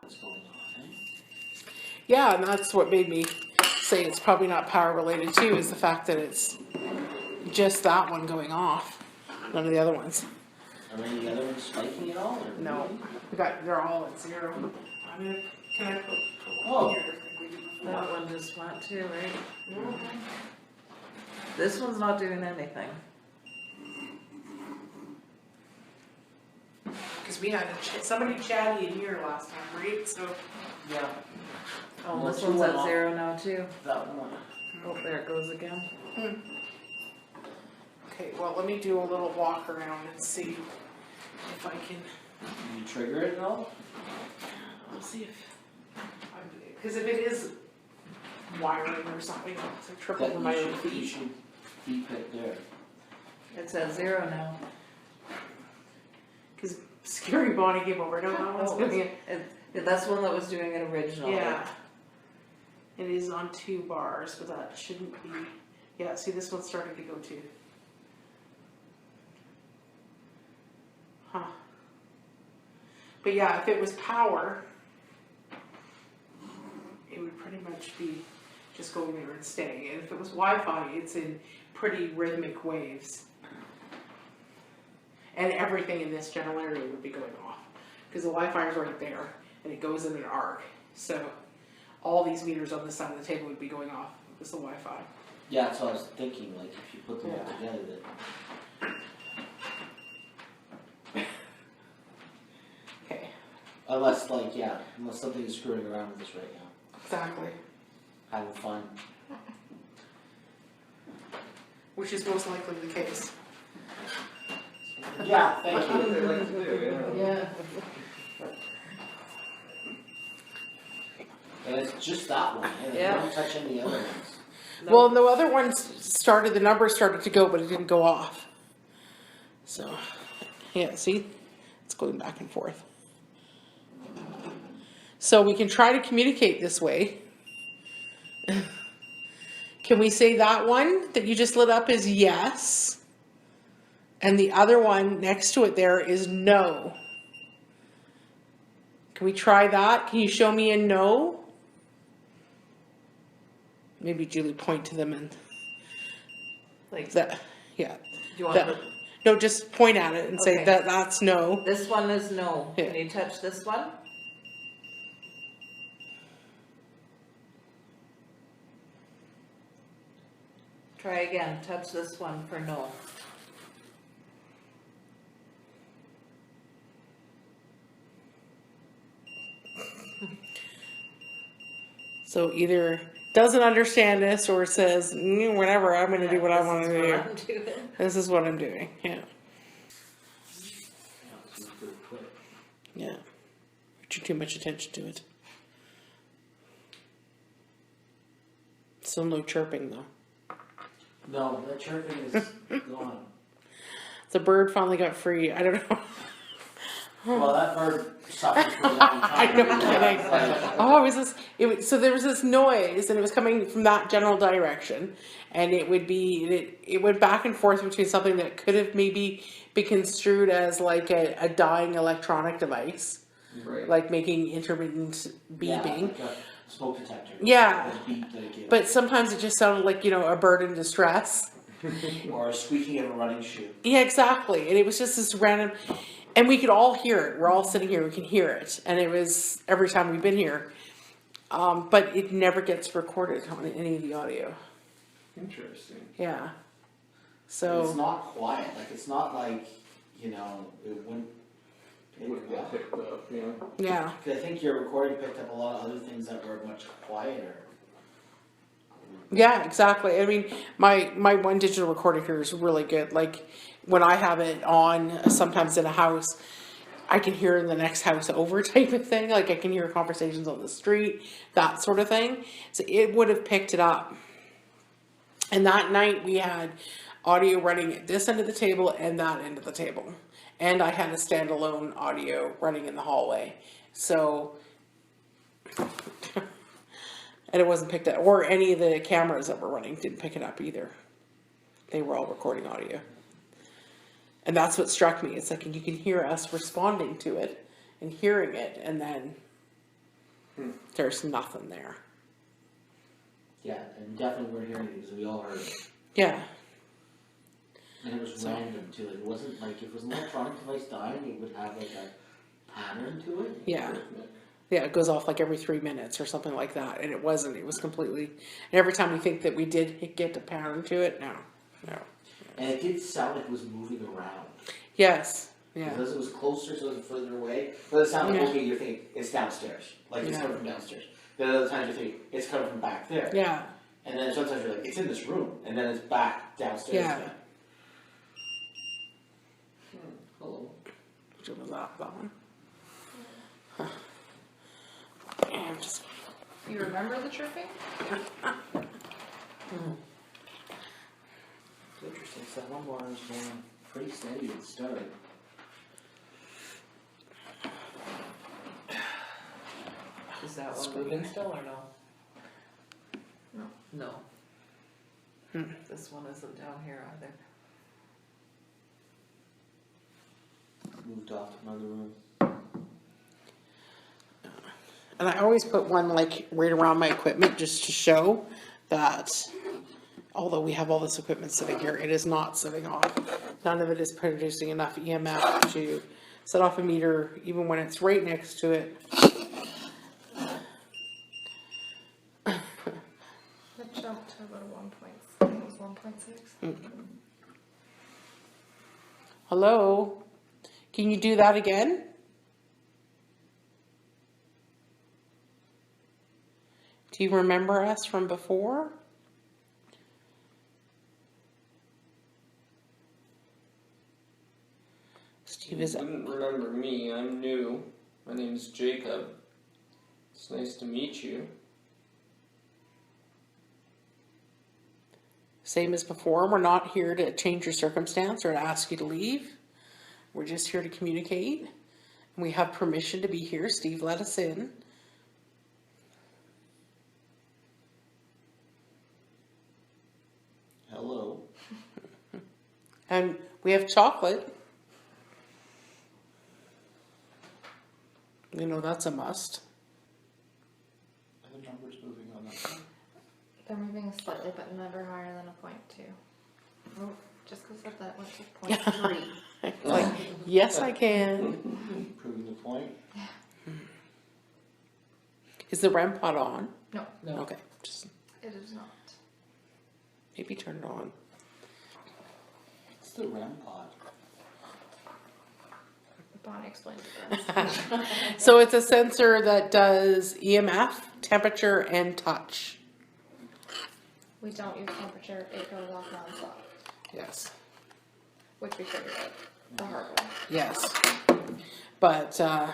What's going on, eh? Yeah, and that's what made me say it's probably not power related too, is the fact that it's just that one going off, none of the other ones. Are any of the other ones spiking at all? Or No, they're all at 0. Can I put Oh. here? That one just went too, right? This one's not doing anything. Because we had somebody chatty in here last time, right? So Yeah. Oh, Well, this two one's went at off. 0 now too. That one. Oh, there it goes again. okay, well let me do a little walk around and see if I can. Did you trigger it at all? I'll see if, because if it is wiring or something, it's a triple That of my you own should, you feet. should keep it there. It's at 0 now. Because Scary Bonnie came over. No, that one's Oh, doing it. that's the one that was doing it originally. Yeah. It is on 2 bars, but that shouldn't be. Yeah, see, this one's starting to go too. Huh. But yeah, if it was power, it would pretty much be just going there and staying. And if it was Wi-Fi, it's in pretty rhythmic waves. And everything in this general area would be going off. Because the Wi-Fi is right there, and it goes in an arc. So all these meters on this side of the table would be going off with the Wi-Fi. Yeah, that's what I was thinking, like if you put them all Yeah. together that. Okay, Unless unless something is screwing around with this right now. exactly. Having fun. Which is most likely the case. Yeah, thank you. Yeah. And it's just that one, Yeah. Don't touch any other ones. No. Well, the other ones started, the numbers started to go, but it didn't go off. So, yeah, see? It's going back and forth. So we can try to communicate this way. Can we say that one that you just lit up is yes? And the other one next to it there is no. Can we try that? Can you show me a no? Maybe Julie point to them and Like, that, yeah. do you want That, no, just point at it and say Okay. that's no. this one is no. Yeah. Can you touch this one? Try again. Touch this one for no. So either doesn't understand this or says, whatever, I'm going to do what I want to do. I'm doing. This is what I'm doing. Yeah. Yeah, it's pretty quick. Yeah. Too much attention to it. Still no chirping though. No, that chirping is gone. The bird finally got free. I don't know. Well, that bird suffered for a long time. I know, I'm kidding. Oh, it was this. So there was this noise, and it was coming from that general direction, and it would be it went back and forth between something that could have maybe been construed as like a dying electronic device, Right. like making intermittent Yeah, beeping. like a smoke detector. Yeah. The beep that it gives. But sometimes it just sounded like a bird in distress. Or a squeaking of a running shoe. Yeah, exactly. And it was just this random, and we could all hear it. We're all sitting here, we can hear it. And it was every time we've been here. But it never gets recorded on any of the audio. Interesting. Yeah. It's So, not quiet. Like, it's not like, it wouldn't. It would get picked up, yeah. yeah. 'Cause I think your recording picked up a lot of other things that were much quieter. Yeah, exactly. I mean, my one digital recorder here is really good. Like, when I have it on, sometimes in a house, I can hear in the next house over type of thing. Like, I can hear conversations on the street, that sort of thing. So it would have picked it up. And that night we had audio running at this end of the table and that end of the table. And I had a standalone audio running in the hallway. So, and it wasn't picked up, or any of the cameras that were running didn't pick it up either. They were all recording audio. And that's what struck me. It's like you can hear us responding to it and hearing it, and then There's nothing there. Yeah, and definitely weren't hearing it because we all heard it. Yeah. And it was random too. Like, it wasn't like if it was an electronic device dying, it would have like a pattern to it. Yeah. Yeah, it goes off like every 3 minutes or something like that. And it wasn't. It was completely. And every time we think that we did get a pattern to it, no. And it did sound like it was moving around. Yes. Yeah. Because it was closer, so it was further away. But it sounded like, Yeah. okay, you're thinking it's downstairs. Like, it's Yeah. coming from downstairs. Then other times you think it's coming from back there. Yeah. And then sometimes you're like, it's in this room. And then it's back downstairs Yeah. again. Hello. Which was that one? Huh. Yeah, I'm just. You remember the chirping? It's interesting. So that one water was going pretty steady at the start. Is that one moving still or no? No. No. Hmm. This one isn't down here either. Moved off to another room. And I always put one like right around my equipment just to show that although we have all this equipment sitting here, it is not sitting off. None of it is producing enough EMF to set off a meter even when it's right next to it. It jumped to about 1.6. I think it was 1.6. Hello? Can you do that again? Do you remember us from before? Steve is. You wouldn't remember me. I'm new. My name is Jacob. It's nice to meet you. Same as before. We're not here to change your circumstance or to ask you to leave. We're just here to communicate. We have permission to be here. Steve let us in. Hello. And we have chocolate. You know, that's a must. Are the numbers moving on that one? They're moving slightly, but never higher than a 0.2. Oh, just because of that went to 0.3. It's like, yes, I can. Proving the point. Is the REM pod on? No, No. Okay, just it is not. maybe turn it on. It's the REM pod. Bonnie explained it best. So it's a sensor that does EMF, temperature, and touch. We don't use temperature. It goes off non-stop, Yes. which we figured out the hard way. Yes. But, and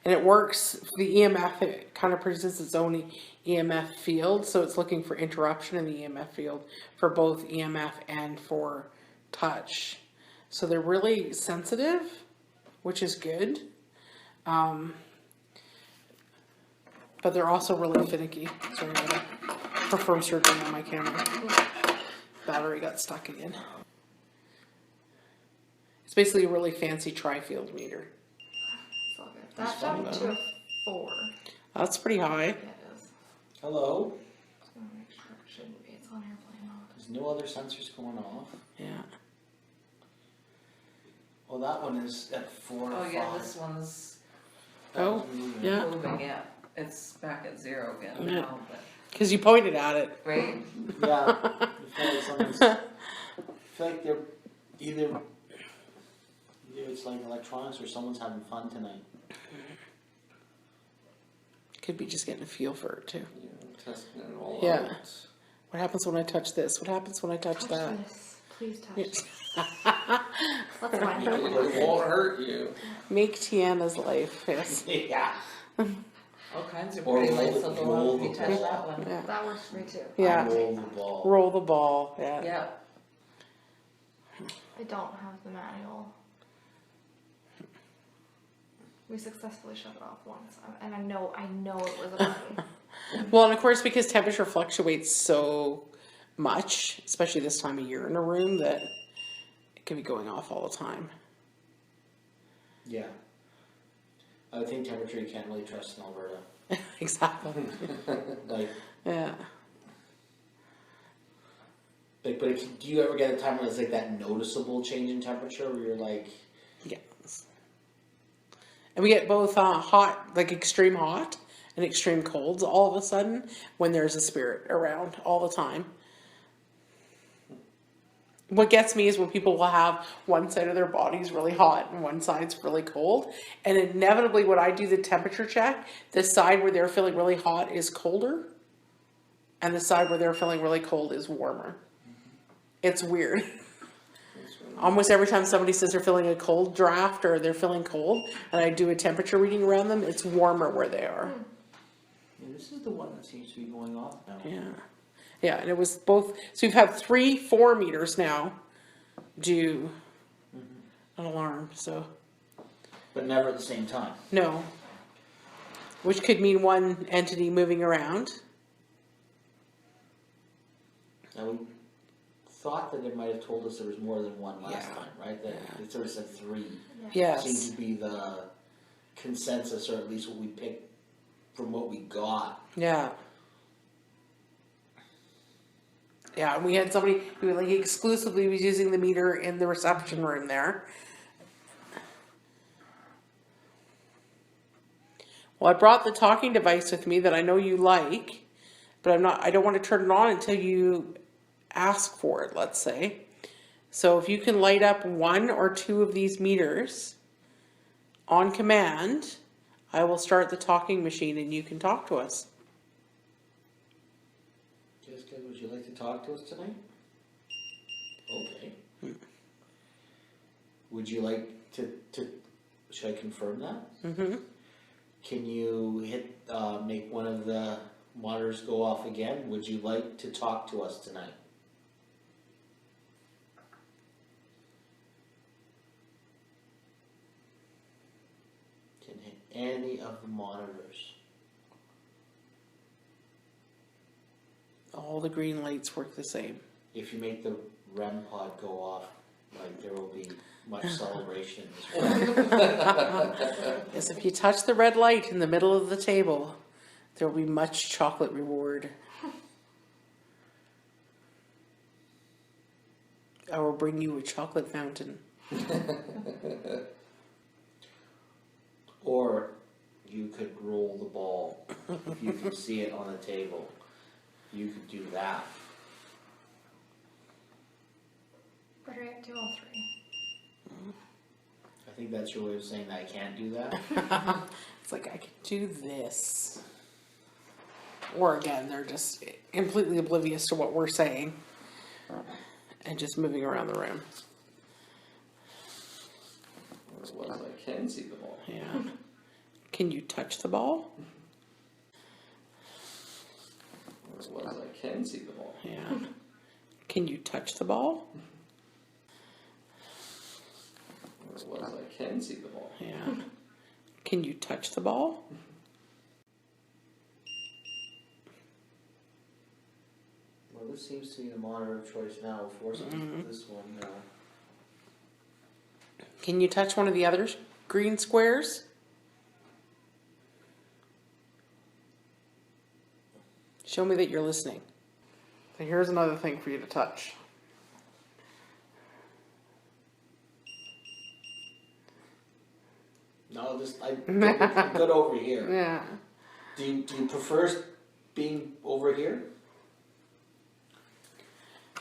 it works, the EMF, it kind of produces its own EMF field, so it's looking for interruption in the EMF field for both EMF and for touch. So they're really sensitive, which is good. But they're also really finicky. Sorry, I gotta perform surgery on my camera. Battery got stuck again. It's basically a really fancy tri-field meter. It's all good. That jumped to a 4. That's pretty high. Yeah, it is. Hello. Just gonna make sure it shouldn't be. It's on airplane mode. There's no other sensors going off. Yeah. Well, that one is at 4 or Oh 5. yeah, this one's That Oh, one's moving. yeah. moving, yeah. It's back at 0 again Yeah. now, but, Because you pointed at it. right? Yeah. I feel like someone's. I feel like they're either it's like electronics or someone's having fun tonight. Could be just getting a feel for it too. Yeah, testing it all Yeah. out. What happens when I touch this? What happens when I touch that? This. Please touch. Yes. Let's find out. It won't hurt you. Make Tiana's life. Yes. Yeah. All kinds of Or pretty roll lights the- will go roll on if you the touch ball. that one. Yeah. That works for me too. Yeah. Roll the ball. Roll the ball. Yeah. Yeah. I don't have the manual. We successfully shut it off once, and I know it was a button. Well, and of course, because temperature fluctuates so much, especially this time of year in a room, that it can be going off all the time. Yeah. I think temperature you can't really trust in Alberta. Exactly. Like, Yeah. but do you ever get a time when it's like that noticeable change in temperature where you're like, Yes. And we get both hot, like extreme hot and extreme colds all of a sudden when there's a spirit around all the time. What gets me is when people will have one side of their body's really hot and one side's really cold. And inevitably when I do the temperature check, the side where they're feeling really hot is colder. And the side where they're feeling really cold is warmer. It's weird. Almost every time somebody says they're feeling a cold draft or they're feeling cold, and I do a temperature reading around them, it's warmer where they are. yeah, this is the one that seems to be going off now. Yeah. Yeah, and it was both. So we've had 3 4 meters now do an alarm. So But never at the same time. no, which could mean one entity moving around. Now we thought that it might have told us there was more than one last Yeah. time, right? That it sort of said 3. Yes. Seemed to be the consensus, or at least what we picked from what we got. Yeah. Yeah, and we had somebody who like exclusively was using the meter in the reception room there. Well, I brought the talking device with me that I know you like, but I don't want to turn it on until you ask for it, let's say. So if you can light up 1 or 2 of these meters on command, I will start the talking machine and you can talk to us. Jessica, would you like to talk to us tonight? Okay. Would you like to should I confirm that? Mm-hmm. Can you make one of the monitors go off again? Would you like to talk to us tonight? Can hit any of the monitors. All the green lights work the same. If you make the REM pod go off, like there will be much celebration in this room. Yes, if you touch the red light in the middle of the table, there will be much chocolate reward. I will bring you a chocolate fountain. Or you could roll the ball. If you can see it on the table, you could do that. What are you up to all 3? I think that's your way of saying that I can't do that. It's like I can do this. Or again, they're just completely oblivious to what we're saying and just moving around the room. Well, I can see the ball. Yeah. Can you touch the ball? Well, I can see the ball. Yeah. Can you touch the ball? Well, I can see the ball. Yeah. Can you touch the ball? Well, this seems to be the monitor of choice now. Forcing this one now. Can you touch one of the other green squares? Show me that you're listening. So here's another thing for you to touch. No, I'm good over here. Yeah. Do you prefer being over here?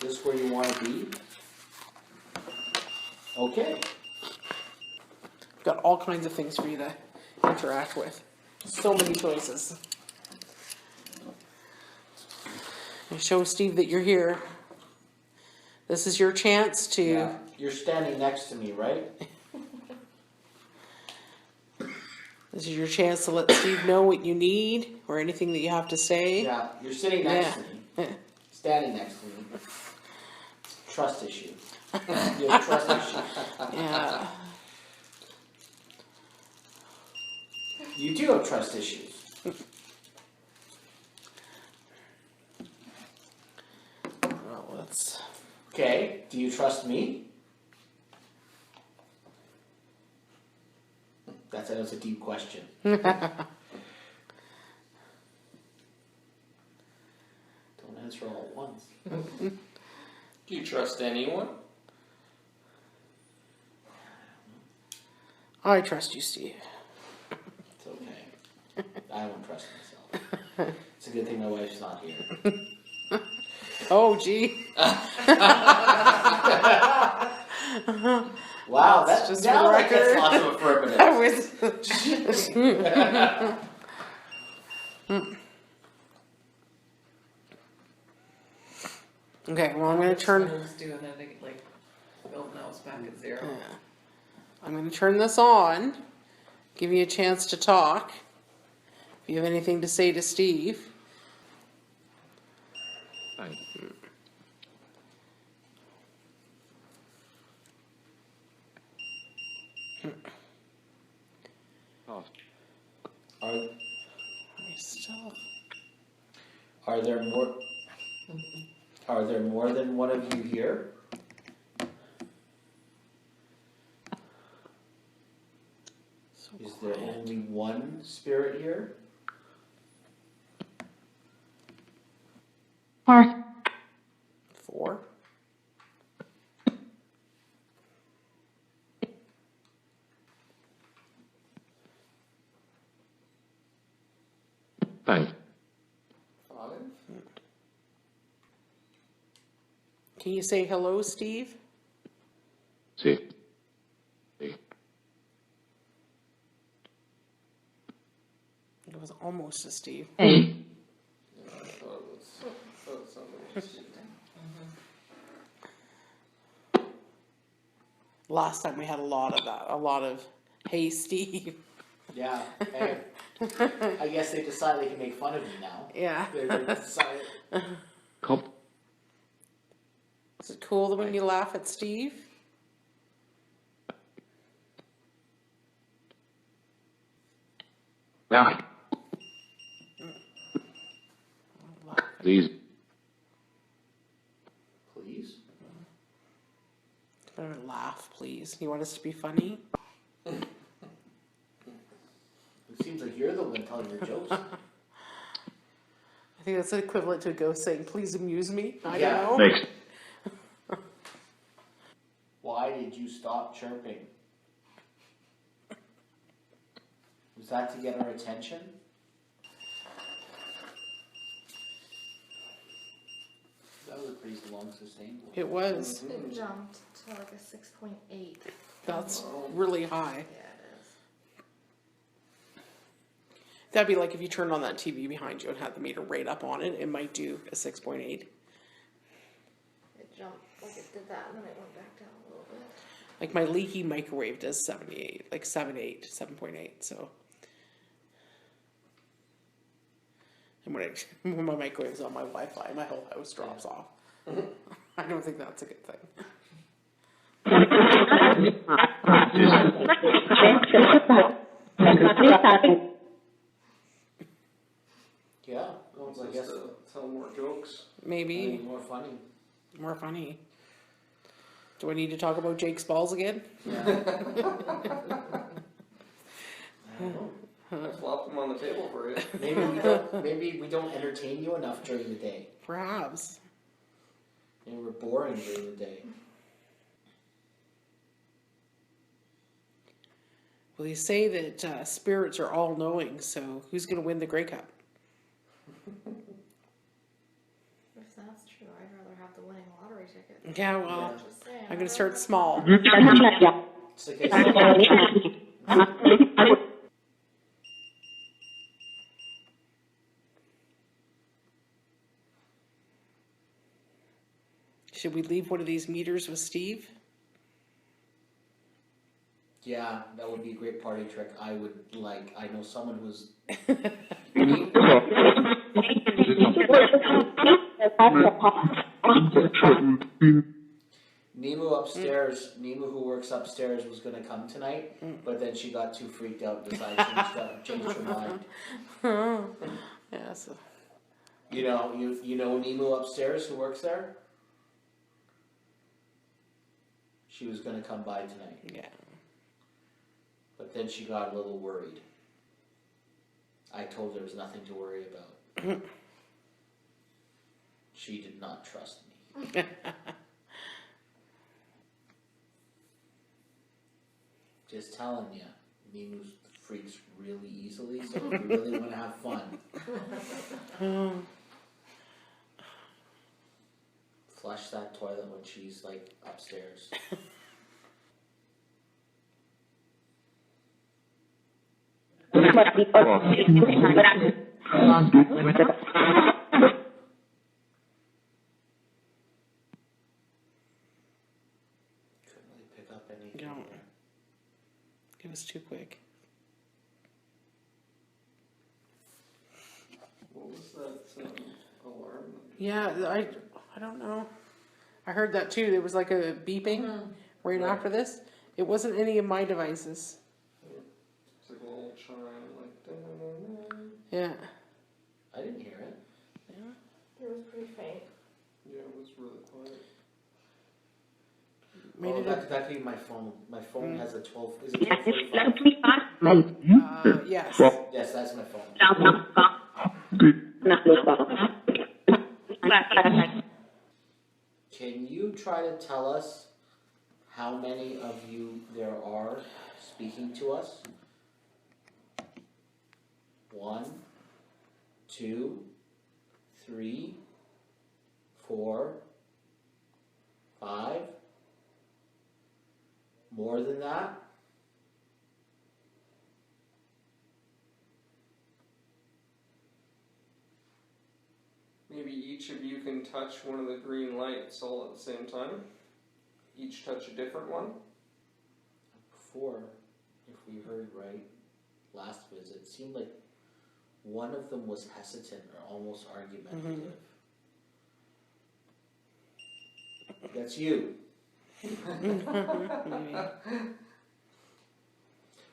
This where you want to be? Okay. Got all kinds of things for you to interact with. So many choices. You show Steve that you're here. This is your chance to... Yeah. You're standing next to me, right? This is your chance to let Steve know what you need or anything that you have to say. Yeah, you're sitting next to me. Yeah. Standing next to me. Trust issue. You have trust issue. Yeah. You do have trust issues. Well, let's... Okay, do you trust me? That's a deep question. Do you trust anyone? I trust you, Steve. It's okay. I don't trust myself. It's a good thing my wife's not here. Oh, gee. Wow, That's that's just now for the that gets record. lots of affirmatives. That was. Okay, well, I'm gonna turn. Just doing it like building house back at 0. Yeah. I'm gonna turn this on. Give you a chance to talk. If you have anything to say to Steve. Are, Still. are there more? Are there more than one of you here? So Is there quiet. only one spirit here? 4. Five. Can you say hello, Steve? Sí. It was almost a Steve. Yeah, I thought it was somebody. Last time we had a lot of that. A lot of, hey, Steve. Yeah. Hey, I guess they decided they can make fun of me now. Yeah. They decided. Cop. Is it cool when you laugh at Steve? Yeah. Please. Please. Better laugh, please. You want us to be funny? It seems like you're the one telling the jokes. I think that's equivalent to a ghost saying, please amuse me. I Yeah. don't know. Next. Why did you stop chirping? Was that to get our attention? That was a pretty long sustained one. It was. It jumped to like a 6.8. That's really high. Yeah, it is. That'd be like if you turned on that TV behind you and had the meter right up on it, it might do a 6.8. It jumped like it did that, and then it went back down a little bit. Like my leaky microwave does 78, like 7.8, 7.8, so. And when my microwave's on my Wi-Fi, my whole house drops off. I don't think that's a good thing. Yeah. Wants I us guess to tell more jokes. Maybe more funny. more funny. Do I need to talk about Jake's balls again? Yeah. I don't know. I flopped them on the table for you. Maybe we don't entertain you enough during the day. Perhaps. Maybe we're boring during the day. Well, they say that spirits are all knowing, so who's going to win the Grey Cup? If that's true, I'd rather have the winning lottery ticket. Yeah, well, Just saying. I'm going to start small. It's like Should we leave one of these meters with Steve? yeah, that would be a great party trick. I know someone who's Nemu upstairs. Nemu, who works upstairs, was going to come tonight, but then she got too freaked out and decided changed her mind. Yeah, so. You know Nemu upstairs who works there? She was going to come by tonight, Yeah. but then she got a little worried. I told her there was nothing to worry about. She did not trust me. Just telling you, me moves freaks really easily, so if you really wanna have fun, flush that toilet when she's like upstairs. Couldn't really pick up anything No. there. It was too quick. What was that alarm? Yeah, I don't know. I heard that too. There was like a beeping right Right. after this. It wasn't any of my devices. It's like a little chime, like da-na-na-na. Yeah. I didn't hear it. It was pretty faint. Yeah, it was really quiet. Made Oh, it that could be my phone. My phone Mm. has a 12, is it 12:45? yes. Yes, that's my phone. Can you try to tell us how many of you there are speaking to us? 1, 2, 3, 4, 5. More than that? Maybe each of you can touch one of the green lights all at the same time. Each touch a different one. Before, if we heard right, last visit, it seemed like one of them was hesitant or almost argumentative. That's you.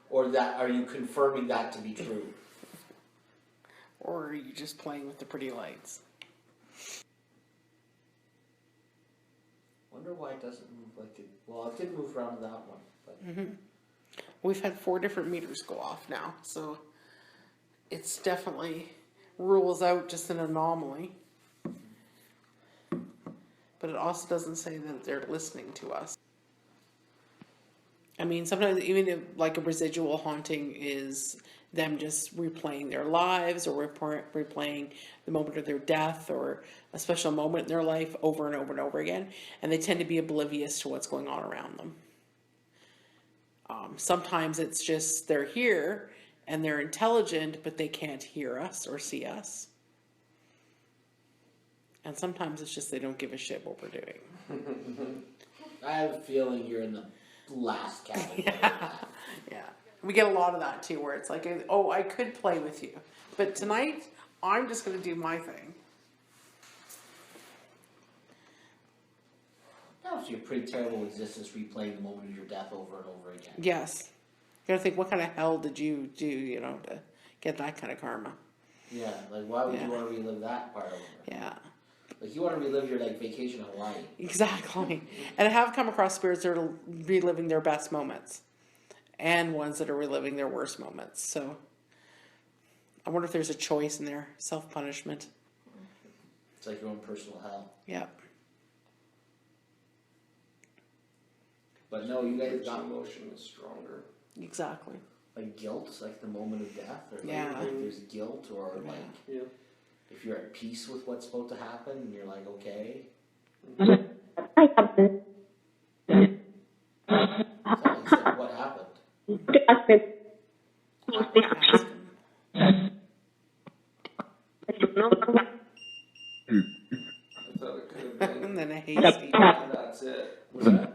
Or that, are you confirming that to be true? Or are you just playing with the pretty lights? Wonder why it doesn't move like it, well, it did move around that one, but We've had 4 different meters go off now, so it's definitely rules out just an anomaly. But it also doesn't say that they're listening to us. I mean, sometimes even if like a residual haunting is them just replaying their lives or replaying the moment of their death or a special moment in their life over and over and over again, and they tend to be oblivious to what's going on around them. Sometimes it's just they're here and they're intelligent, but they can't hear us or see us. And sometimes it's just they don't give a shit what we're doing. I have a feeling you're in the last category. Yeah. We get a lot of that too, where it's like, oh, I could play with you, but tonight I'm just going to do my thing. That was your pretty terrible existence, replaying the moment of your death over and over again. Yes. You gotta think, what kind of hell did you do, to get that kind of karma? Yeah, like why would Yeah. you want to relive that part over? Yeah. Like you want to relive your like vacation in Hawaii. Exactly. And I have come across spirits that are reliving their best moments and ones that are reliving their worst moments. So I wonder if there's a choice in there, self-punishment. It's like your own personal hell. Yeah. But no, you guys Which got emotion is stronger? Exactly. like guilt, like the moment of death, or like, Yeah. if there's guilt, or like Yeah. if you're at peace with what's about to happen, and you're like, okay. So he said, what happened? Ask him. I thought it could have And been. then a hasty. That's it. What's that?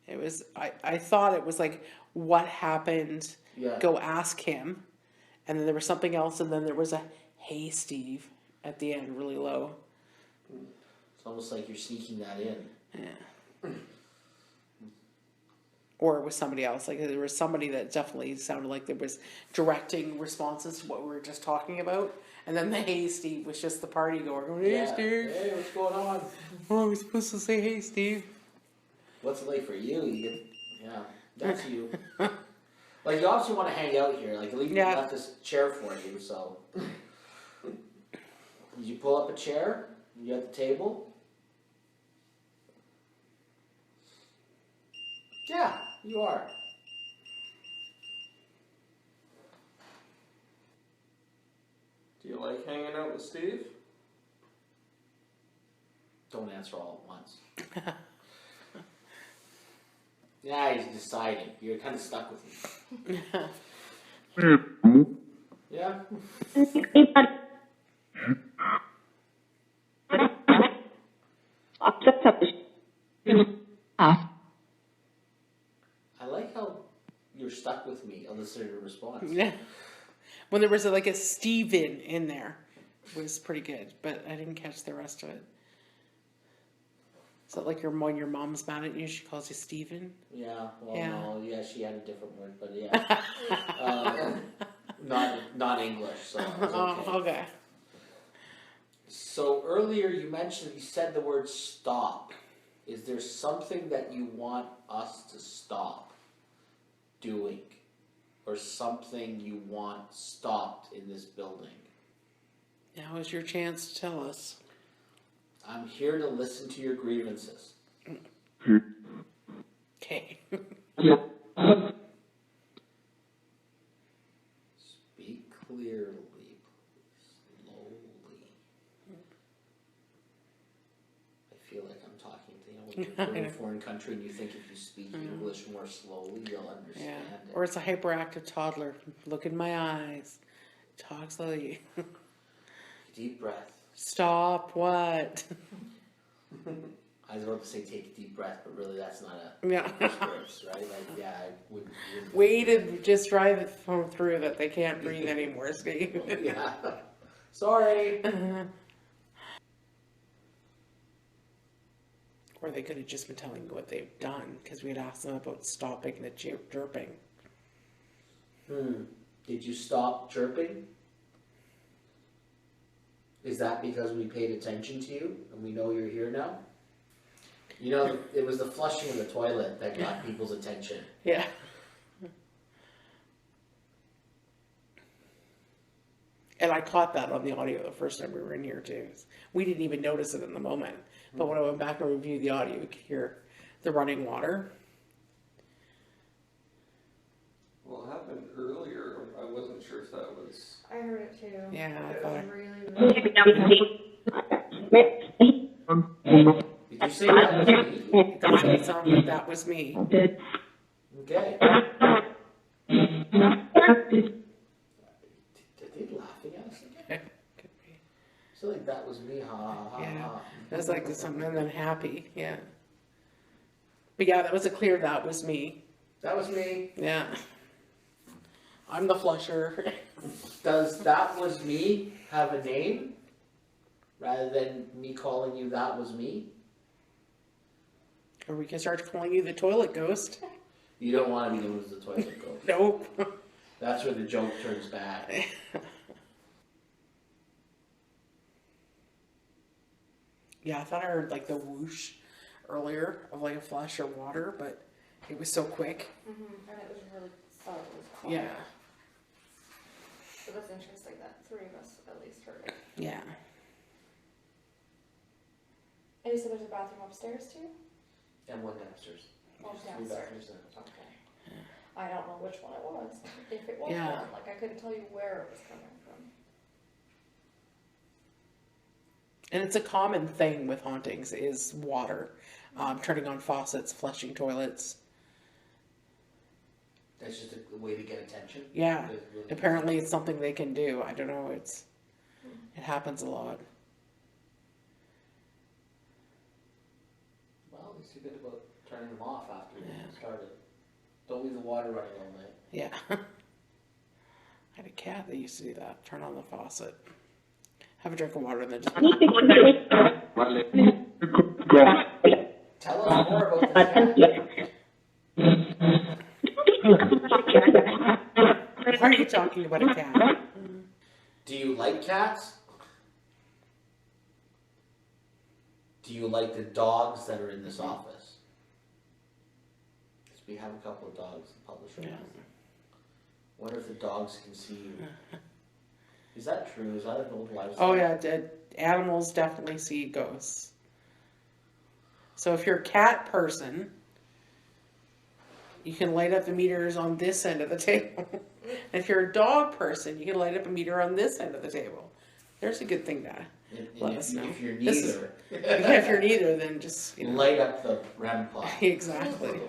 It was, I thought it was like, what happened? Yeah. Go ask him. And then there was something else, and then there was a, hey, Steve, at the end, really low. It's almost like you're sneaking that in. Yeah. Or it was somebody else. Like there was somebody that definitely sounded like there was directing responses to what we were just talking about. And then the hey, Steve was just the party goer going, hey, Yeah. Steve. Hey, what's going on? Oh, I was supposed to say hey, Steve. What's late for you? You get, yeah, that's you. Like you obviously want to hang out here. Like at least Yeah. we left this chair for you. So, did you pull up a chair? You at the table? Yeah, you are. Do you like hanging out with Steve? Don't answer all at once. Yeah, he's deciding. You're kind of stuck with me. Yeah. I like how you're stuck with me. Elicited a response. Yeah. When there was like a Steven in there, it was pretty good, but I didn't catch the rest of it. Is that like when your mom's mad at you, she calls you Steven? Yeah. Well, Yeah. no. Yeah, she had a different word, but yeah. Not English, so it was okay. Oh, okay. So earlier you said the word stop. Is there something that you want us to stop doing? Or something you want stopped in this building? Now is your chance to tell us. I'm here to listen to your grievances. Okay. Speak clearly, please. Slowly. I feel like I'm talking to when you're from a foreign country and you think if you speak English more slowly, you'll understand it. Or it's a hyperactive toddler. Look in my eyes. Talk slowly. Deep breath. Stop what? I was about to say take a deep breath, but really that's not Yeah. scripts, right? Like, yeah, I wouldn't. Way to just drive it through that they can't breathe anymore, Steve. Yeah. Sorry. Or they could have just been telling you what they've done, because we had asked them about stopping the chirping. Did you stop chirping? Is that because we paid attention to you and we know you're here now? You know, it was the flushing of the toilet that got people's attention. Yeah. And I caught that on the audio the first time we were in here too. We didn't even notice it in the moment. But when I went back and reviewed the audio, you could hear the running water. Well, it happened earlier. I wasn't sure if that was. I heard it too. Yeah, I It thought was really, Did you say that was me? it definitely sounded like that was me. Okay. Are they laughing at us again? Could be. I feel like that was me. Ha ha ha Yeah. ha. It was like something and then happy. Yeah. But yeah, that was a clear that was me. That was me. Yeah. I'm the flusher. Does that was me have a name? Rather than me calling you that was me? Or we can start calling you the toilet ghost. You don't want to be known as the toilet ghost. Nope. That's where the joke turns bad. Yeah, I thought I heard like the whoosh earlier of like a flash of water, but it was so quick. and it was really thought it was calm. Yeah. But that's interesting that three of us at least heard it. Yeah. And you said there's a bathroom upstairs too? And one downstairs. Oh, There's three downstairs. bathrooms downstairs. Okay. I don't know which one it was. If it was Yeah. one, like I couldn't tell you where it was coming from. And it's a common thing with hauntings is water. Turning on faucets, flushing toilets. That's just a way to get attention. Yeah. It really- Apparently it's something they can do. I don't know, it happens a lot. Well, at least you're good about turning them off after you started. Don't leave the water running all night. Yeah. I had a cat that used to do that. Turn on the faucet. Have a drink of water and then just... Tell us more about this cat. Why are you talking about a cat? Do you like cats? Do you like the dogs that are in this office? Because we have a couple of dogs, the publisher. Yeah. Wonder if the dogs can see you. Is that true? Is that an old lifestyle? Oh yeah, animals definitely see ghosts. So if you're a cat person, you can light up the meters on this end of the table. If you're a dog person, you can light up a meter on this end of the table. There's a good thing, Dad. And Let us know. if you're This is- neither, Yeah, if you're neither, then just, you know. light up the REM pod. Exactly.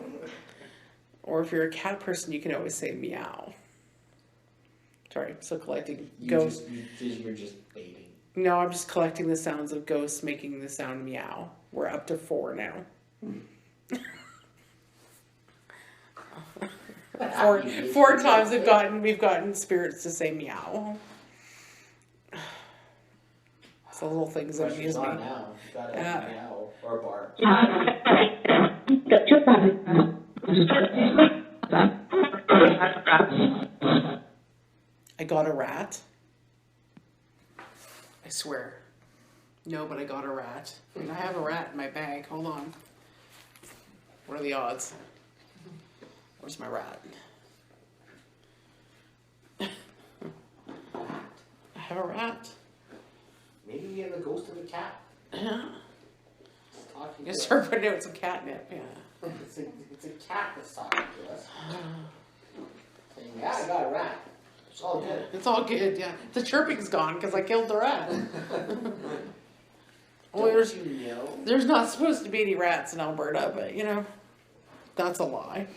Or if you're a cat person, you can always say meow. Sorry, so collecting ghosts. You're just baiting. No, I'm just collecting the sounds of ghosts making the sound meow. We're up to 4 now. Four times we've gotten spirits to say meow. It's the little things that amuse me. Now. You gotta have a meow or a bark. I got a rat. I swear. No, but I got a rat. And I have a rat in my bag. Hold on. What are the odds? Where's my rat? I have a rat. Maybe we have the ghost of a cat. Yeah. It's talking I'm to gonna us. start putting out some catnip. Yeah. It's a cat that's talking to us. Saying, yeah, I got a rat. It's all good. It's all good. Yeah. The chirping's gone because I killed the rat. Well, Don't you know? There's not supposed to be any rats in Alberta, but you know, that's a lie.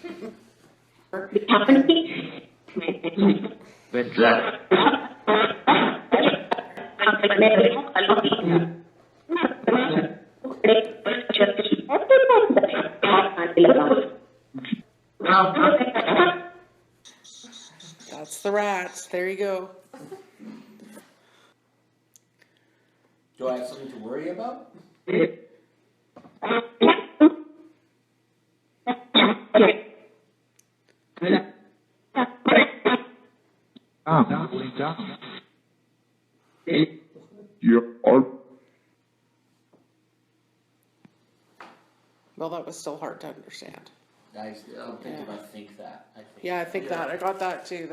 That's the rats. There you go. Do I have something to worry about? Well, that was still hard to understand. I don't think if I think that. Yeah, I think that. I got that too.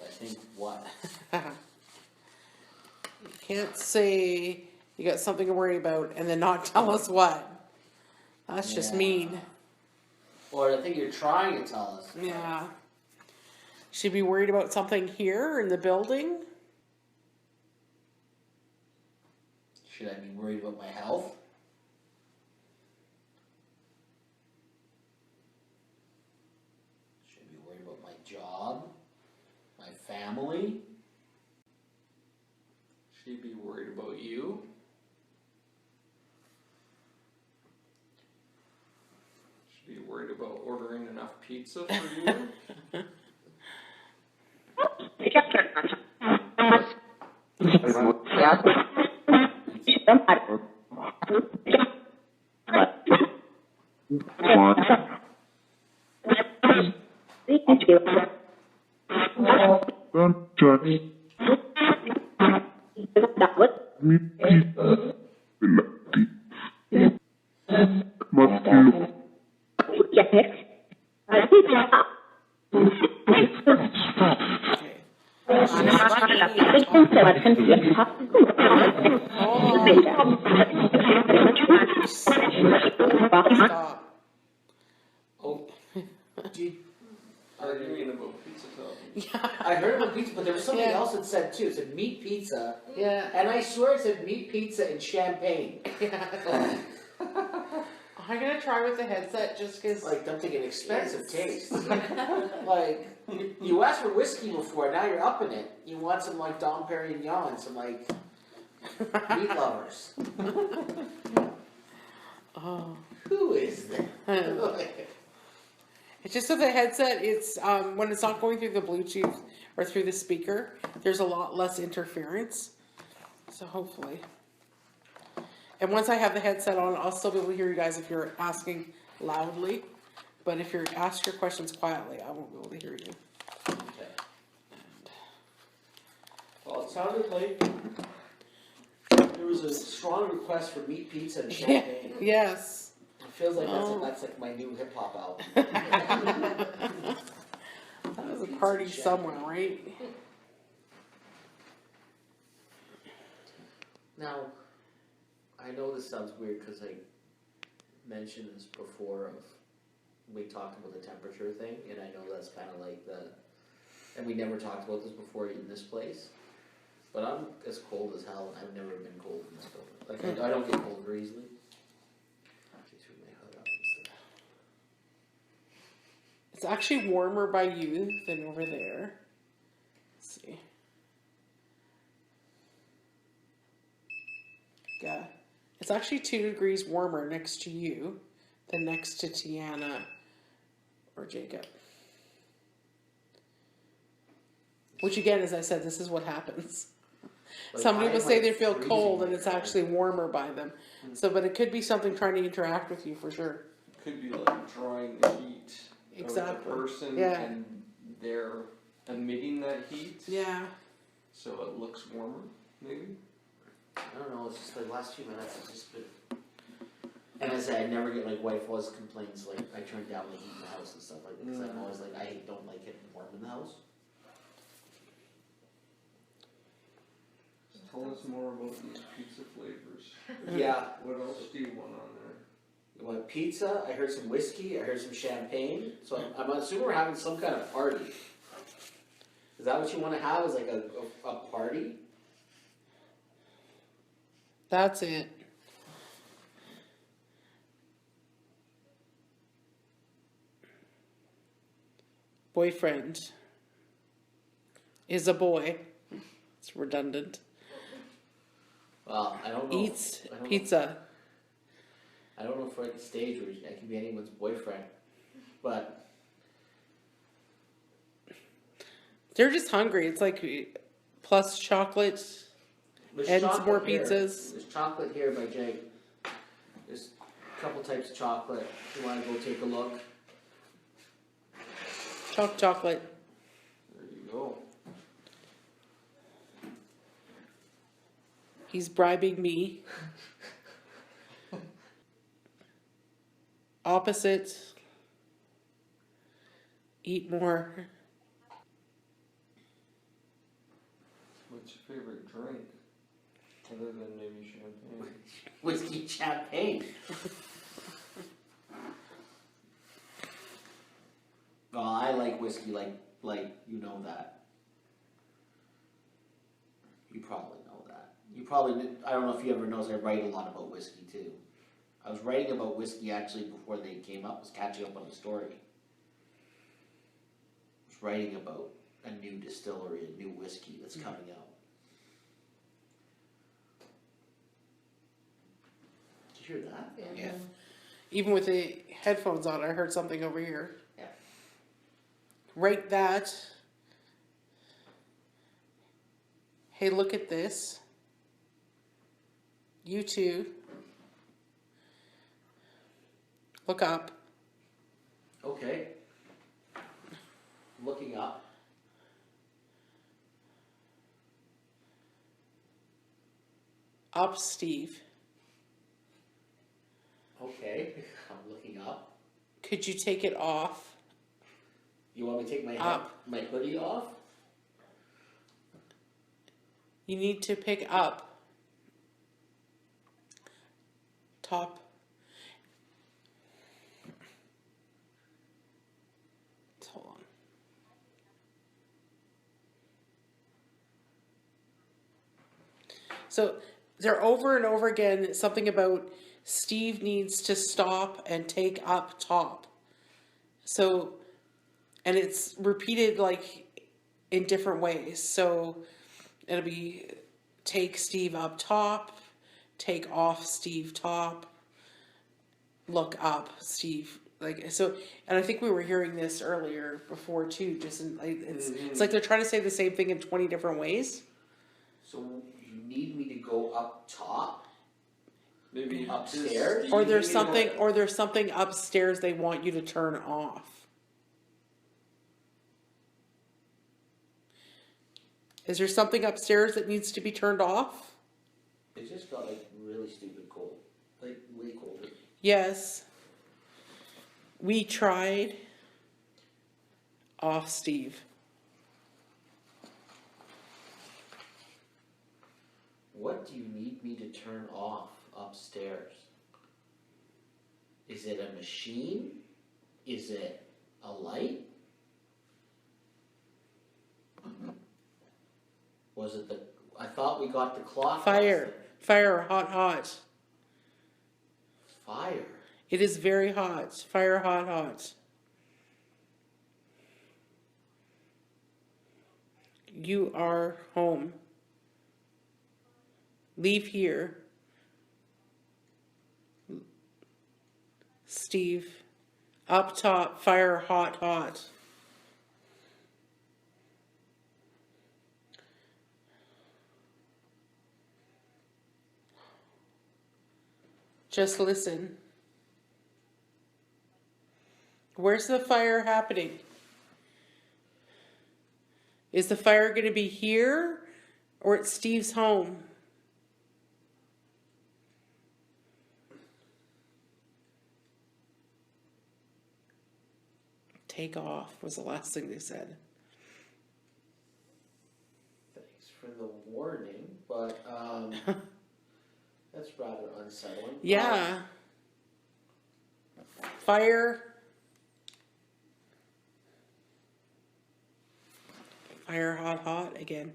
I think what? You can't say you got something to worry about and then not tell us what. That's just Yeah. mean. Or I think you're trying to tell us. Yeah. Should be worried about something here in the building? Should I be worried about my health? Should I be worried about my job? My family? She'd be worried about you. She'd be worried about ordering enough pizza for you. Okay. Stop. Oh, did, Arguing about pizza toppings. Yeah. I heard about pizza, but there was something Yeah. else that said too. It said meat pizza, Yeah. and I swear it said meat pizza and champagne. I'm gonna try with the headset just because. Like, I'm thinking expensive taste. Like, you asked for whiskey before, now you're upping it. You want some like Dom Perignon and some like meat lovers. Oh. Who is that? It's just with the headset, it's when it's not going through the Bluetooth or through the speaker, there's a lot less interference. So hopefully. And once I have the headset on, I'll still be able to hear you guys if you're asking loudly. But if you're ask your questions quietly, I won't be able to hear you. Okay. Well, it sounded like there was a strong request for meat pizza and champagne. Yes. It feels like Oh. that's like my new hip hop album. That was a party somewhere, right? Now, I know this sounds weird because I mentioned this before of we talked about the temperature thing, and I know that's kinda like the, and we never talked about this before in this place. But I'm as cold as hell, and I've never been cold in this building. Like, I don't get cold very easily. Actually, threw my hood up instead. It's actually warmer by you than over there. Let's see. Yeah. It's actually 2 degrees warmer next to you than next to Tiana or Jacob. Which again, as I said, this is what happens. Like, Some I people am, say like, they feel freezing cold and right it's now. actually warmer by them. So, but it could be something trying to interact with you for sure. Could be like drawing the heat of Exactly. the person Yeah. and they're emitting that heat, Yeah. so it looks warmer, maybe? I don't know, it's just like last few minutes, it's just been. And as I said, I never get, like, wife always complains, like, I turn down the heat in the house and stuff like that, because I'm always like, I don't like it warm in the house. Tell us more about these pizza flavors. Yeah. What else do you want on there? You want pizza, I heard some whiskey, I heard some champagne, so I'm assuming we're having some kind of party. Is that what you wanna have, is like a party? That's it. Boyfriend is a boy. It's redundant. Well, I don't know. Eats I don't know. pizza. I don't know if we're at the stage where I can be anyone's boyfriend, but They're just hungry. It's like plus chocolate. there's And some chocolate more here. pizzas. There's chocolate here by Jake. There's a couple types of chocolate. If you wanna go take a look. Chocolate. There you go. He's bribing me. Opposite. Eat more. What's your favorite drink? Other than maybe champagne. Whiskey champagne. Well, I like whiskey, like you know that. You probably know that. You probably, I don't know if you ever noticed, I write a lot about whiskey too. I was writing about whiskey actually before they came up, was catching up on the story. I was writing about a new distillery, a new whiskey that's coming out. Did you hear that? Yeah. Even with the headphones on, I heard something over here. Yeah. Write that. Hey, look at this. You too. Look up. Okay. Looking up. Up, Steve. Okay. I'm looking up. Could you take it off? You want me to take my Up. my hoodie off? You need to pick up. Top. Hold on. So they're over and over again something about Steve needs to stop and take up top. So, and it's repeated like in different ways. So it'll be take Steve up top, take off Steve top, look up Steve. Like so, and I think we were hearing this earlier before too. Just in, like, it's like they're trying to say the same thing in 20 different ways. So you need me to go up top? Maybe Upstairs? just- Or you there's need something, to- or there's something upstairs they want you to turn off. Is there something upstairs that needs to be turned off? It just got like really stupid cold. Like way colder. Yes. We tried. Off, Steve. What do you need me to turn off upstairs? Is it a machine? Is it a light? Was it I thought we got the clock. Fire. Fire, hot, hot. Fire. It is very hot. Fire, hot, hot. You are home. Leave here. Steve. Up top, fire, hot, hot. Just listen. Where's the fire happening? Is the fire going to be here or at Steve's home? Take off was the last thing they said. Thanks for the warning, but that's rather unsettling. Yeah. Fire. Fire, hot, hot again.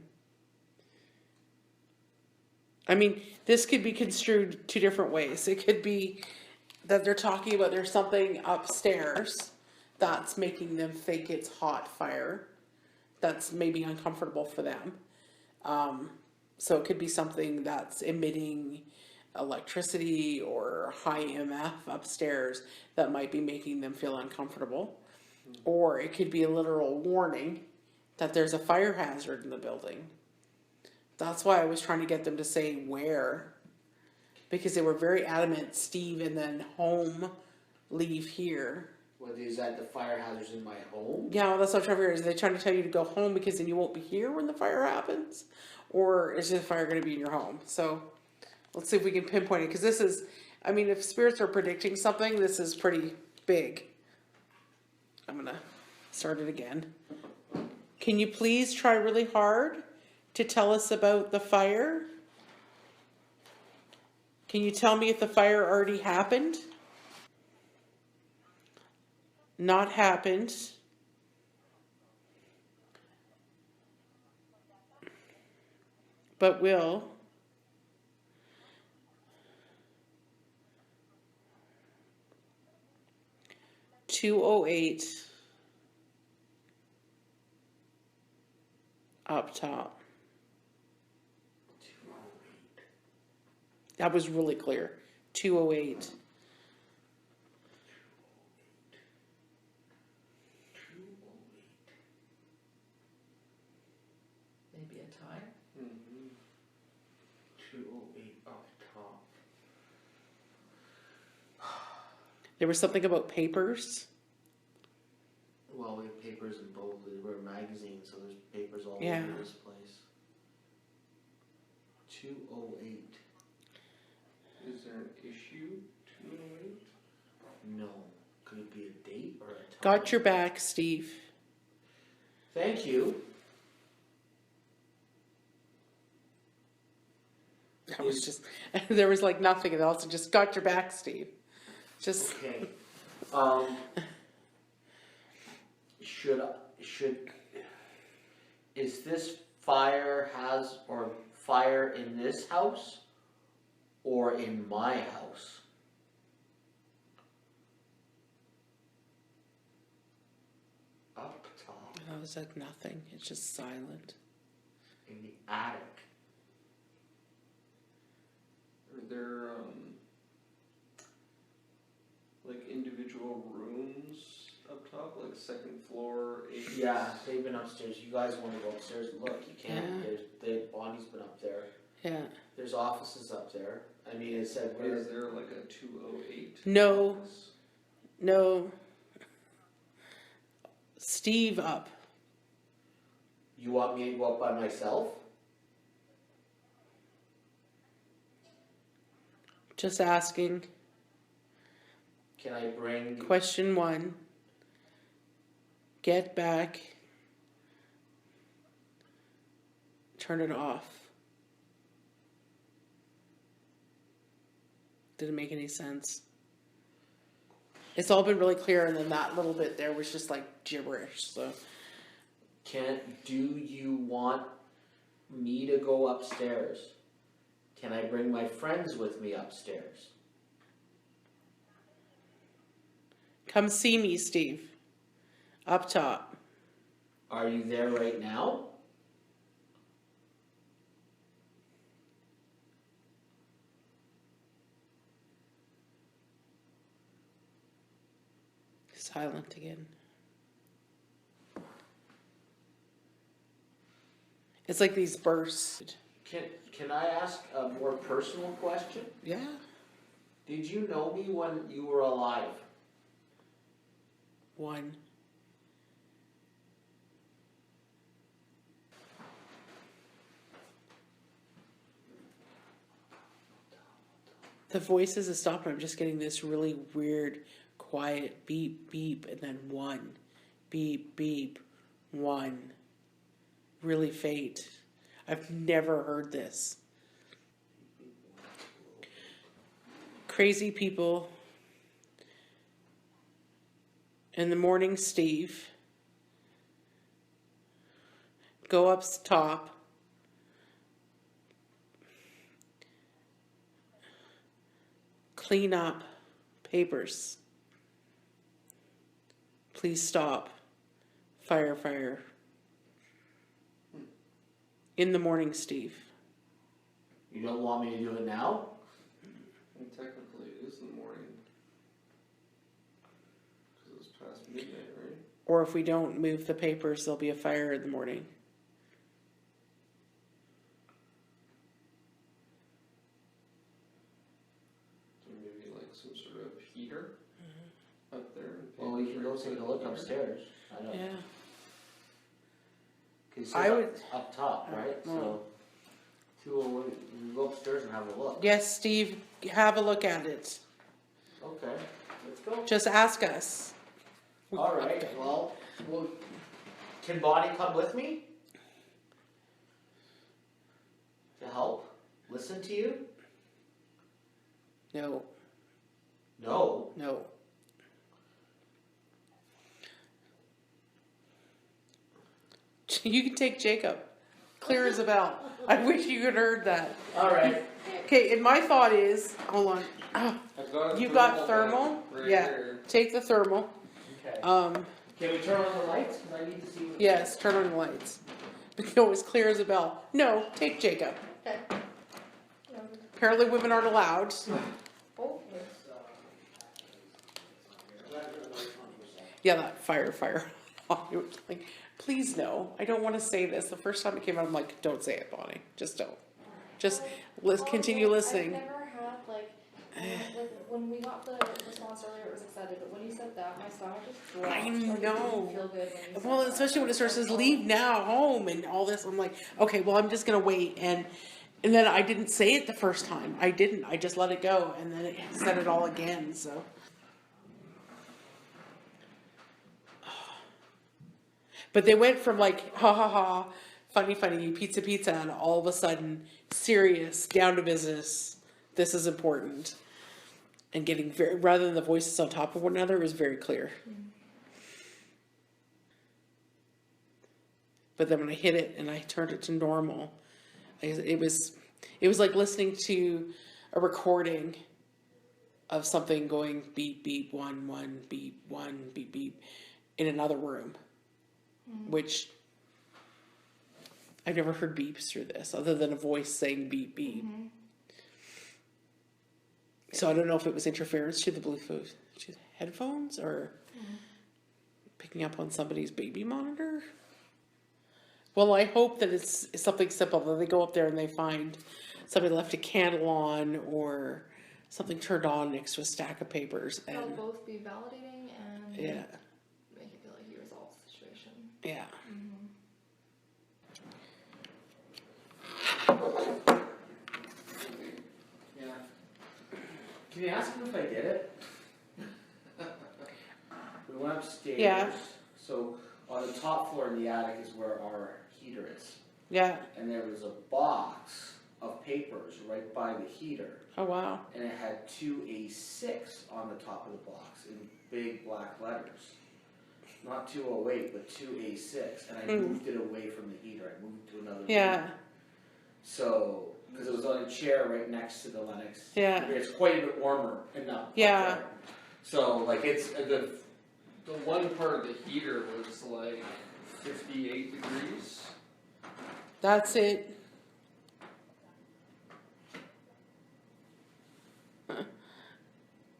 I mean, this could be construed two different ways. It could be that they're talking about there's something upstairs that's making them think it's hot fire. That's maybe uncomfortable for them. So it could be something that's emitting electricity or high EMF upstairs that might be making them feel uncomfortable. Or it could be a literal warning that there's a fire hazard in the building. That's why I was trying to get them to say where. Because they were very adamant, Steve and then home, leave here. What is that? The fire hazards in my home? Yeah, well, that's what I'm trying to figure. Is they trying to tell you to go home because then you won't be here when the fire happens? Or is the fire going to be in your home? So let's see if we can pinpoint it. Because this is, I mean, if spirits are predicting something, this is pretty big. I'm going to start it again. Can you please try really hard to tell us about the fire? Can you tell me if the fire already happened? Not happened. But will. $208 up top. That was really clear. 208. Maybe a tie? 208 up top. There was something about papers. Well, we have papers in both. We're a magazine, so there's papers all Yeah. over this place. 208. Is there an issue 208? No. Could it be a date or a time? Got your back, Steve. Thank you. That was just, there was like nothing else. Just got your back, Steve. Just, Okay. Is this fire in this house or in my house? Up top I was like nothing. It's just silent. in the attic. Are there like individual rooms up top, like second floor, 8th? Yeah, they've been upstairs. You guys want to go upstairs and look? You can't. Yeah. Bonnie's been up there. Yeah. There's offices up there. I mean, it said But is there like a 208? No. office? No. Steve up. You want me to go up by myself? Just asking. Can I bring? Question 1. Get back. Turn it off. Didn't make any sense. It's all been really clear, and then that little bit there was just like gibberish, so. Do you want me to go upstairs? Can I bring my friends with me upstairs? Come see me, Steve. Up top. Are you there right now? Silent again. It's like these bursts. Can I ask a more personal question? Yeah. Did you know me when you were alive? One. The voices have stopped. I'm just getting this really weird, quiet beep, beep, and then one. Beep, beep, one. Really faint. I've never heard this. Crazy people. In the morning, Steve. Go up top. Clean up papers. Please stop. Fire, fire. In the morning, Steve. You don't want me to do it now? And technically it is in the morning. Because it was past midnight, right? Or if we don't move the papers, there'll be a fire in the morning. So maybe like some sort of heater up there. Well, we can go take a look upstairs. I don't. Yeah. Cause I you're would- up top, right? So, we go upstairs and have a look. Yes, Steve, have a look at it. Okay, let's go. Just ask us. All right. Well, can Bonnie come with me to help listen to you? No, No. no. You can take Jacob. Clear as a bell. I wish you had heard that. All right. Okay, and my thought is, hold on. I've got a You got thermal? right Yeah. here. Take the thermal. Okay. Can we turn on the lights? Cause I need to see. Yes, turn on the lights. No, it's clear as a bell. No, take Jacob. Okay. Apparently women aren't allowed. Oh, Yeah, that fire. It was like, please no, I don't want to say this. The first time it came out, I'm like, don't say it, Bonnie. Just don't. Just continue listening. I've never had like when we got the response earlier, it was excited, but when you said that, my stomach just dropped. I Like, it didn't know. feel good when you said Well, that. especially when it starts says leave now, home, and all this. I'm like, okay, well, I'm just gonna wait, and then I didn't say it the first time. I didn't. I just let it go, and then it said it all again. So. But they went from like ha ha ha, funny pizza, and all of a sudden serious, down to business. This is important, and getting very rather than the voices on top of one another, it was very clear. But then when I hit it and I turned it to normal, it was like listening to a recording of something going beep beep 1 beep 1 beep beep in another room. Which I've never heard beeps through this other than a voice saying beep beep. So I don't know if it was interference to the Bluetooth to the headphones or picking up on somebody's baby monitor. Well, I hope that it's something simple, that they go up there and they find somebody left a candle on or something turned on next to a stack of papers. They'll And both be validating and yeah, make it feel like you resolved the situation. yeah. Yeah. Can you ask him if I did it? We went upstairs. Yeah. So on the top floor in the attic is where our heater is. Yeah. And there was a box of papers right by the heater. Oh, wow. And it had 2 A6 on the top of the box. And big black letters. Not 208, but 2A6, and I moved it away from the heater. I moved it to another room. Yeah. So, because it was on a chair right next to the Lennox. Yeah. It's quite a bit warmer enough. Yeah. So, like, it's a good. The one part of the heater was like 58 degrees. That's it.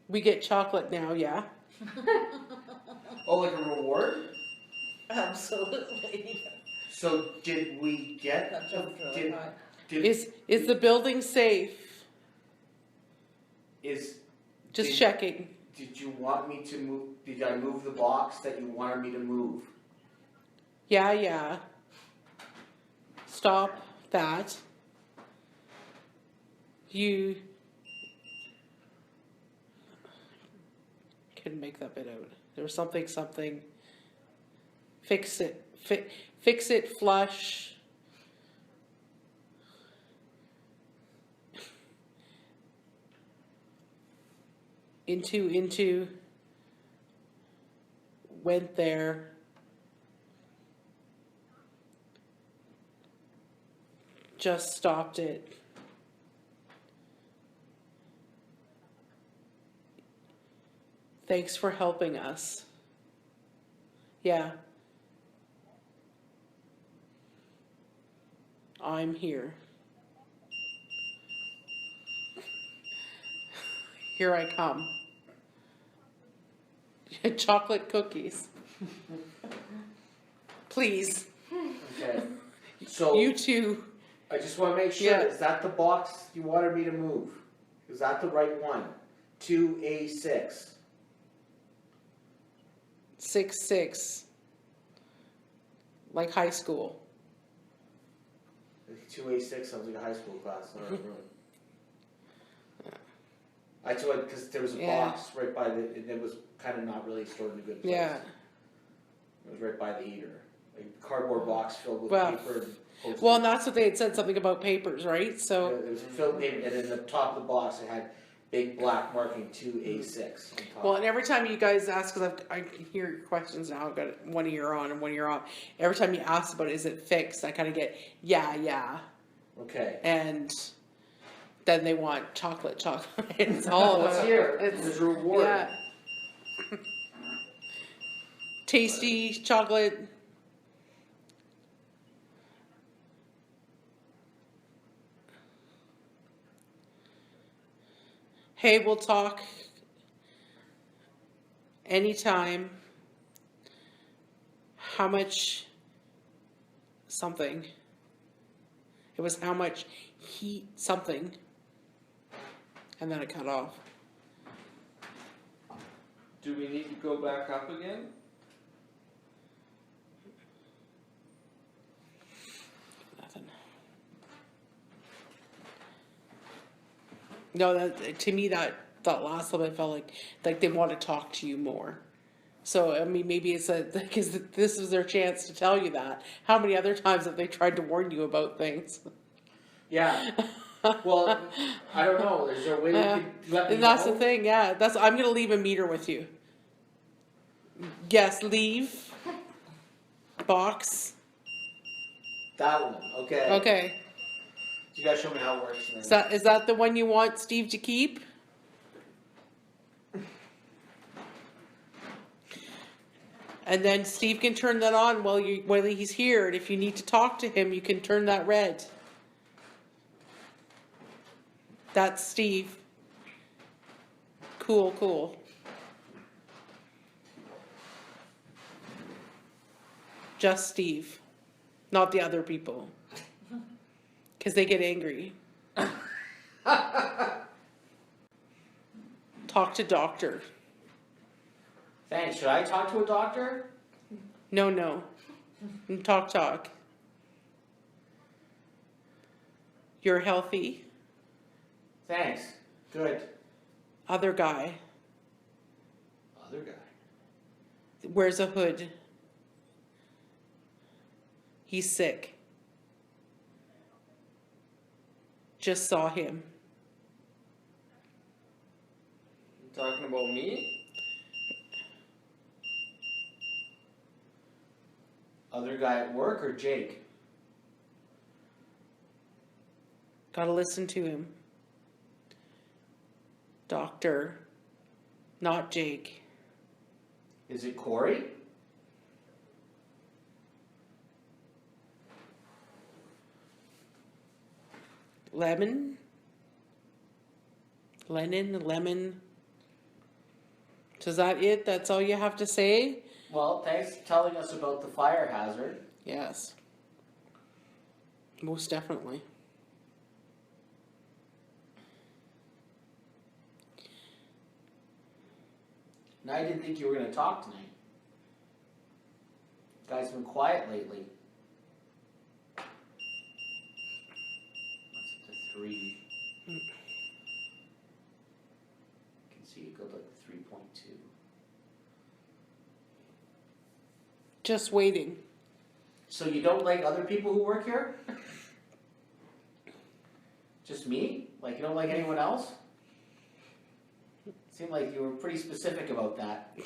We get chocolate now, yeah. Oh, like a reward? Absolutely. So, did we get. That jumped really Did, high. did, Is the building safe? is. Just did- checking. Did you want me to move? Did I move the box that you wanted me to move? Yeah, yeah. Stop that. You couldn't make that bit out. There was something. Fix it. Fix it. Flush. Into. Went there. Just stopped it. Thanks for helping us. Yeah. I'm here. Here I come. Chocolate cookies. Please. Okay. So. You too. I just want to make sure, Yeah. is that the box you wanted me to move? Is that the right one? 2A6. 6'6". Like high school. 2A6 sounds like a high school class. Not really. I told it because there was a Yeah. box right by the, and it was kind of not really stored in a good place. Yeah. It was right by the heater. Like a cardboard box filled with Well, paper and posters. Well, and that's what they had said, something about papers, right? So, It was filled with paper, and then the top of the box it had big black marking 2A6 on top. well, and every time you guys ask, because I can hear your questions now, I've got one ear on and one ear off. Every time you ask about it, is it fixed? I kind of get, yeah. Okay. And then they want chocolate. It's all What's about here? It's, There's a reward. yeah. Tasty chocolate. Hey, we'll talk anytime. How much something? It was how much heat something. And then it cut off. Do we need to go back up again? Nothing. No, that to me that last little bit felt like they want to talk to you more. So I mean, maybe it's because this is their chance to tell you that. How many other times have they tried to warn you about things? Yeah. Well, I don't know. Is there a way Yeah. we could let me And that's know? the thing. Yeah, I'm gonna leave a meter with you. Yes, leave. Box. That one. Okay. Okay. You gotta show me how it works. And then. Is that the one you want Steve to keep? And then Steve can turn that on while he's here, and if you need to talk to him, you can turn that red. That's Steve. Cool. Just Steve, not the other people, because they get angry. Talk to doctor. Thanks. Should I talk to a doctor? No. Talk. You're healthy. Thanks. Good. Other guy Other guy. wears a hood. He's sick. Just saw him. You talking about me? Other guy at work or Jake? Gotta listen to him. Doctor, not Jake. Is it Corey? Lemon? Lemon? So is that it? That's all you have to say? Well, thanks for telling us about the fire hazard. Yes. Most definitely. Now, I didn't think you were going to talk tonight. Guy's been quiet lately. That's up to 3. You can see it go like 3.2. Just waiting. So you don't like other people who work here? Just me? Like you don't like anyone else? Seemed like you were pretty specific about that.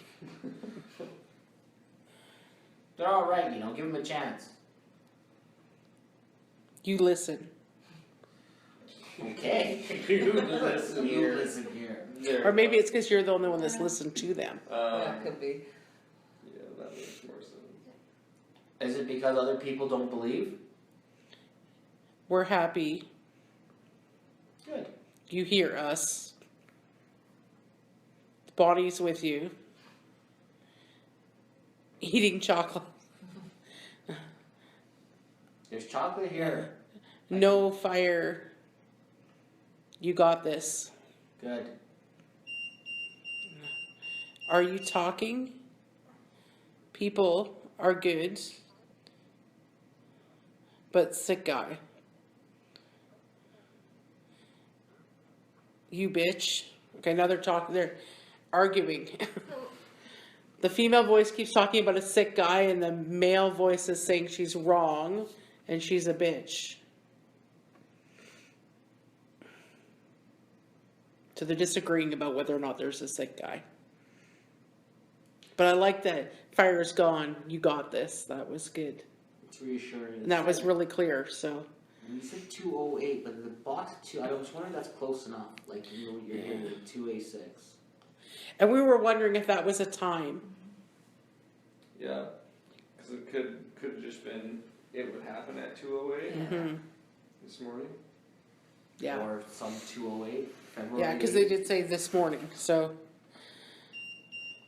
They're all right, you know. Give them a chance. You listen. Okay. You listen You here. listen here. There. Or maybe it's because you're the only one that's listened to them. Yeah, could be. Yeah, that makes more sense. Is it because other people don't believe? We're happy Good. you hear us. Bonnie's with you. Eating chocolate. There's chocolate here. No fire. You got this. Good. Are you talking? People are good. But sick guy. You bitch. Okay, now they're talking, they're arguing. The female voice keeps talking about a sick guy, and the male voice is saying she's wrong and she's a bitch. So they're disagreeing about whether or not there's a sick guy. But I like that fire is gone. You got this. That was good. It's reassuring. And that was really clear. So You said 208, but the box 2. I was wondering if that's close enough. Like you know, you're here with 2A6. and we were wondering if that was a time. Yeah, because it could have just been it would happen at 2:08 Mm-hmm. this morning. Yeah. Or some 208. February. Yeah, because they did say this morning. So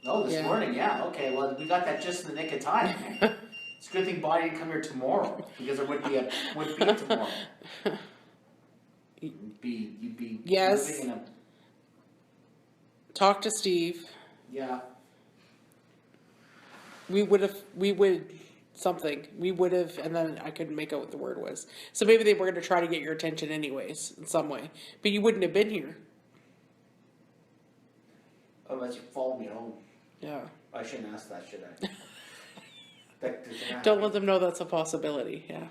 Oh, this Yeah. morning, yeah. Okay, well, we got that just in the nick of time. It's a good thing Bonnie didn't come here tomorrow, because there wouldn't be tomorrow. You'd be Yes. living in a, talk to Steve. yeah. We would, and then I couldn't make out what the word was. So maybe they were going to try to get your attention anyways, in some way. But you wouldn't have been here. Unless you follow me home. Yeah. I shouldn't ask that, should I? That doesn't happen. Don't let them know that's a possibility. Yeah.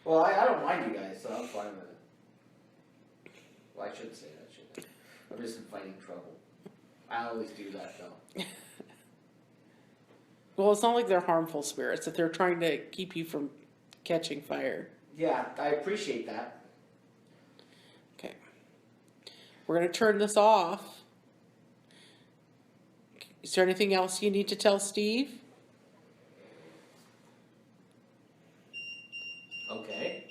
Well, I don't mind you guys, so I'm fine with it. Well, I shouldn't say that, should I? I'm just inviting trouble. I always do that, though. Well, it's not like they're harmful spirits. If they're trying to keep you from catching fire. Yeah, I appreciate that. Okay. We're going to turn this off. Is there anything else you need to tell Steve? Okay.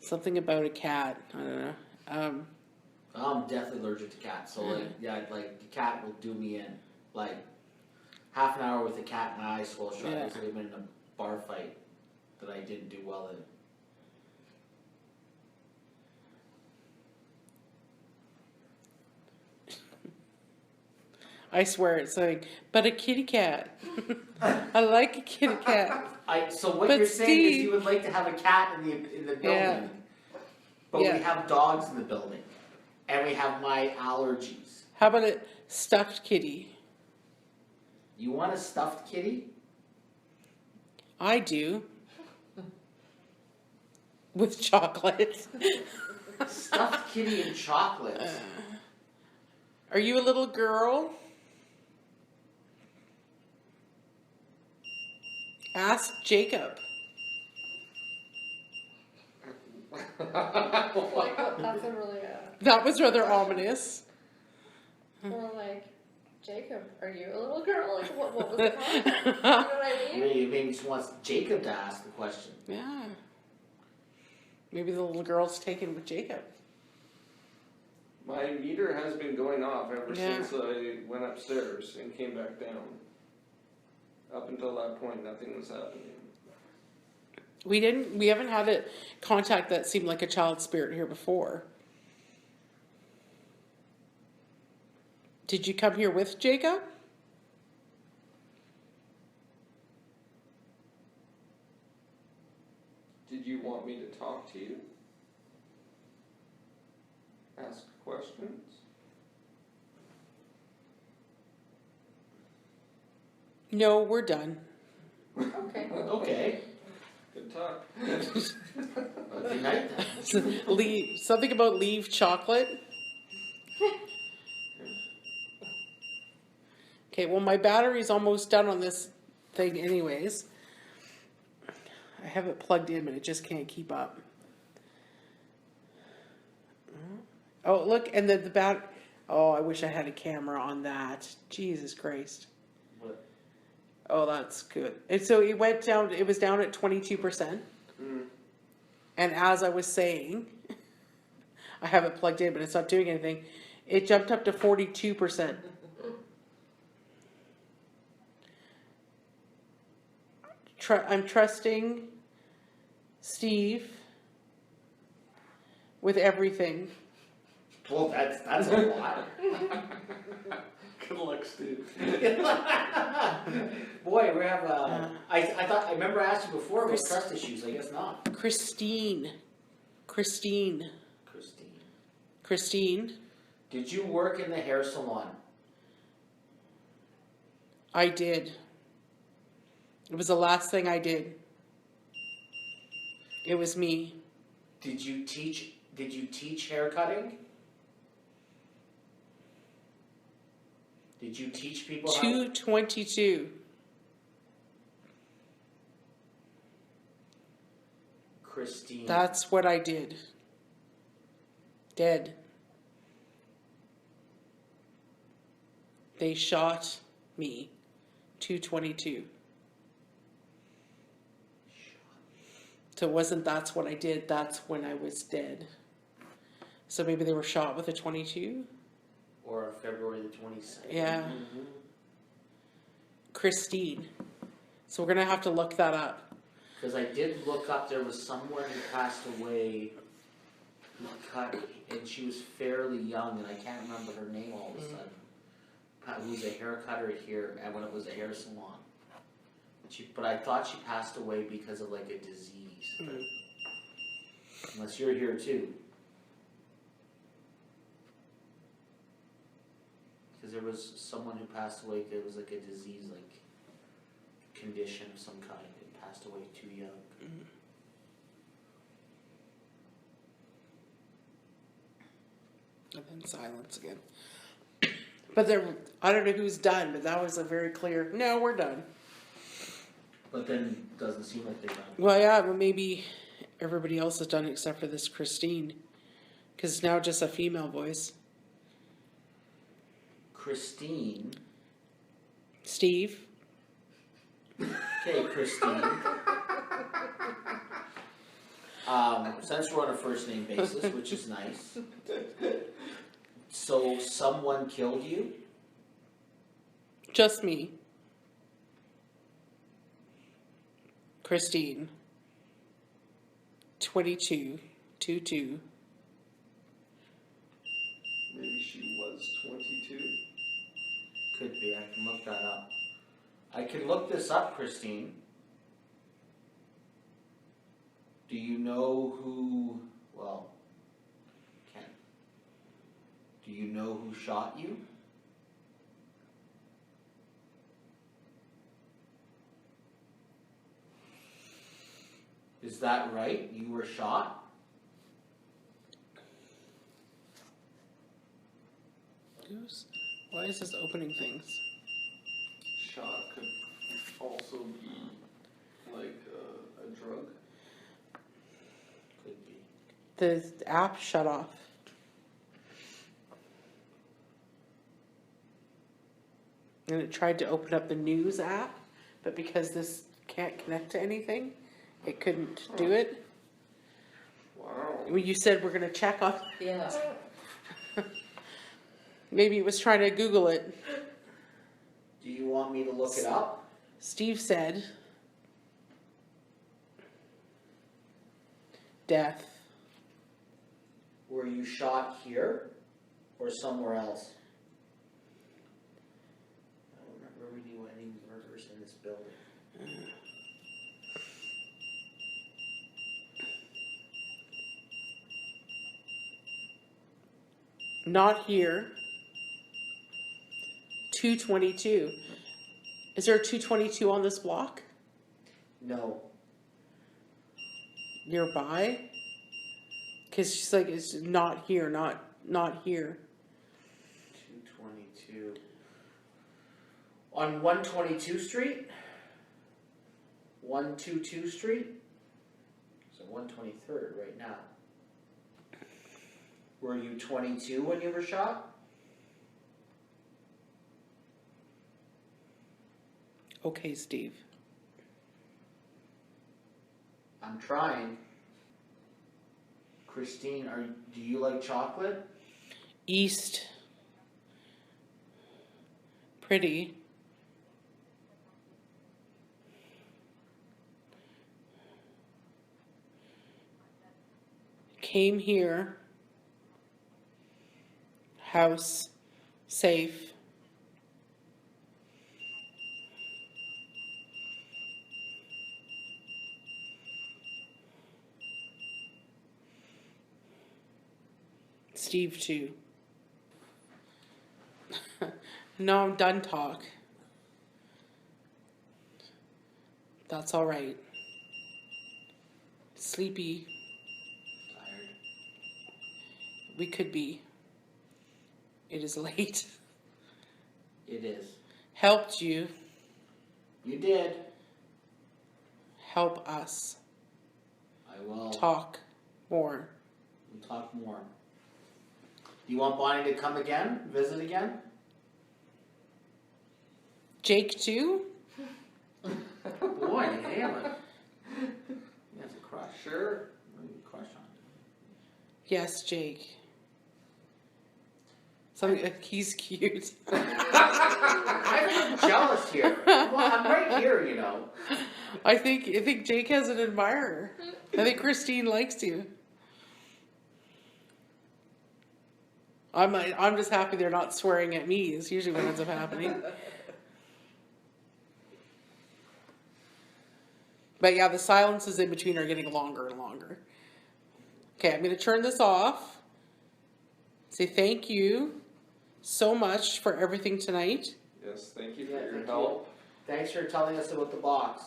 Something about a cat. I don't know. I'm definitely allergic to cats, so like the cat will do me in. Like half an hour with a cat, my eyes swell shut. Yeah. It's like I've been in a bar fight that I didn't do well in. I swear it's like, but a kitty cat. I like a kitty cat. So what But you're saying is Steve- you would like to have a cat in the building, Yeah. but Yeah. we have dogs in the building, and we have my allergies. How about a stuffed kitty? You want a stuffed kitty? I do. With chocolate. Stuffed kitty and chocolate. Are you a little girl? Ask Jacob. Like, what, that's a really, That was rather ominous. or like, Jacob, are you a little girl? Like, what was the comment? You know what I mean? Maybe she wants Jacob to ask the question. Yeah. Maybe the little girl's taken with Jacob. My meter has been going off ever Yeah. since I went upstairs and came back down. Up until that point, nothing was happening. We haven't had a contact that seemed like a child spirit here before. Did you come here with Jacob? Did you want me to talk to you? Ask questions? No, we're done. Okay. Okay. Good talk. Good night then. Leave something about leave chocolate. Okay, well my battery's almost done on this thing anyways. I have it plugged in, but it just can't keep up. Oh, look, and then oh, I wish I had a camera on that. Jesus Christ. What? Oh, that's good. And so it went down, it was down at 22%. And as I was saying, I have it plugged in, but it's not doing anything. It jumped up to 42%. I'm trusting Steve with everything. Well, that's a lot. Good luck, Steve. Boy, we have I remember I asked you before about trust issues. I guess not. Christine. Christine. Did you work in the hair salon? I did. It was the last thing I did. It was me. Did you teach hair cutting? Did you teach people how? 222. Christine. That's what I did. Dead. They shot me. 222. So it wasn't that's what I did, that's when I was dead. So maybe they were shot with a 22? Or February the 22nd. Yeah. Christine. So we're gonna have to look that up. Because I did look up, there was someone who passed away who cut, and she was fairly young, and I can't remember her name all of a sudden. Who was a hair cutter here, and when it was a hair salon. But I thought she passed away because of like a disease. Unless you're here too. Because there was someone who passed away, it was like a disease, like condition of some kind, and passed away too young. And then silence again. But I don't know who's done, but that was a very clear, no, we're done. But then it doesn't seem like they're done. Well, yeah, but maybe everybody else is done except for this Christine. Because it's now just a female voice. Christine. Steve. Okay, Christine. Since we're on a first name basis, which is nice. So someone killed you? Just me. Christine. 22. 22. Maybe she was 22. Could be, I can look that up. I can look this up, Christine. Do you know who, well, Ken, do you know who shot you? Is that right? You were shot? Why is this opening things? Shot could also be like a drug. Could be. The app shut off. And it tried to open up the news app, but because this can't connect to anything, it couldn't do it. Wow. When you said we're gonna check on, Yeah. maybe it was trying to Google it. Do you want me to look it up? Steve said, death. Were you shot here or somewhere else? I don't remember we knew any murders in this building. Not here. 222. Is there a 222 on this block? No. Nearby? Because she's like, it's not here, not here. 222. On 122 Street? 122 Street? So 123rd right now. Were you 22 when you were shot? Okay, Steve. I'm trying. Christine, do you like chocolate? East. Pretty. Came here. House. Safe. Steve too. No, I'm done talk. That's all right. Sleepy. Tired. We could be. It is late. It is. Helped you. You did. Help us. I will. Talk more. We'll talk more. Do you want Bonnie to come again? Visit again? Jake too? Boy, you nail it. He has a crush. Sure. What do you crush on? Yes, Jake. Something he's cute. I'm jealous here. Well, I'm right here, you know. I think Jake has an admirer. I think Christine likes you. I'm just happy they're not swearing at me. It's usually what ends up happening. But yeah, the silences in between are getting longer and longer. Okay, I'm going to turn this off. Say thank you so much for everything tonight. Yes, thank you for Yeah, your thank help. Thanks for telling us about the box.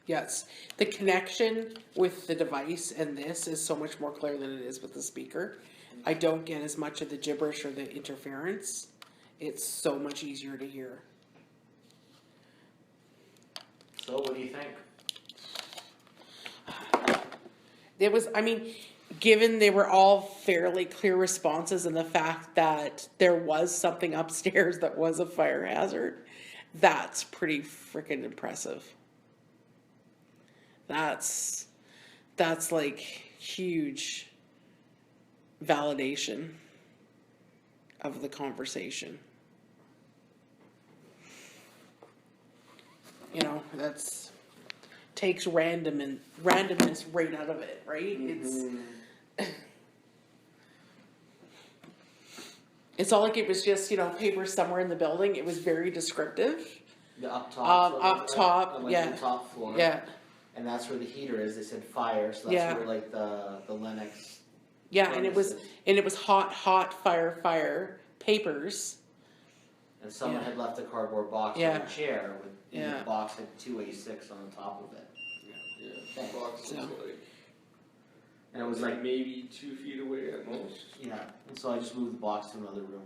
Yes, the connection with the device and this is so much more clear than it is with the speaker. I don't get as much of the gibberish or the interference. It's so much easier to hear. So, what do you think? It was, I mean, given they were all fairly clear responses and the fact that there was something upstairs that was a fire hazard, that's pretty freaking impressive. That's like huge validation of the conversation. You know, that's takes randomness right out of it, right? It's all like it was just, you know, paper somewhere in the building. It was very descriptive. The up top. Up top, like yeah. The top floor. Yeah. And that's where the heater is. They said fire, so that's Yeah. where like the Lennox. Yeah, and it was furnaces. hot fire papers. And someone Yeah. had left a cardboard box Yeah. on a chair with Yeah. the box had 2A6 on the top of it. Yeah, Thanks. box is So. like And it was like, maybe 2 feet away at most. yeah, and so I just moved the box to another room.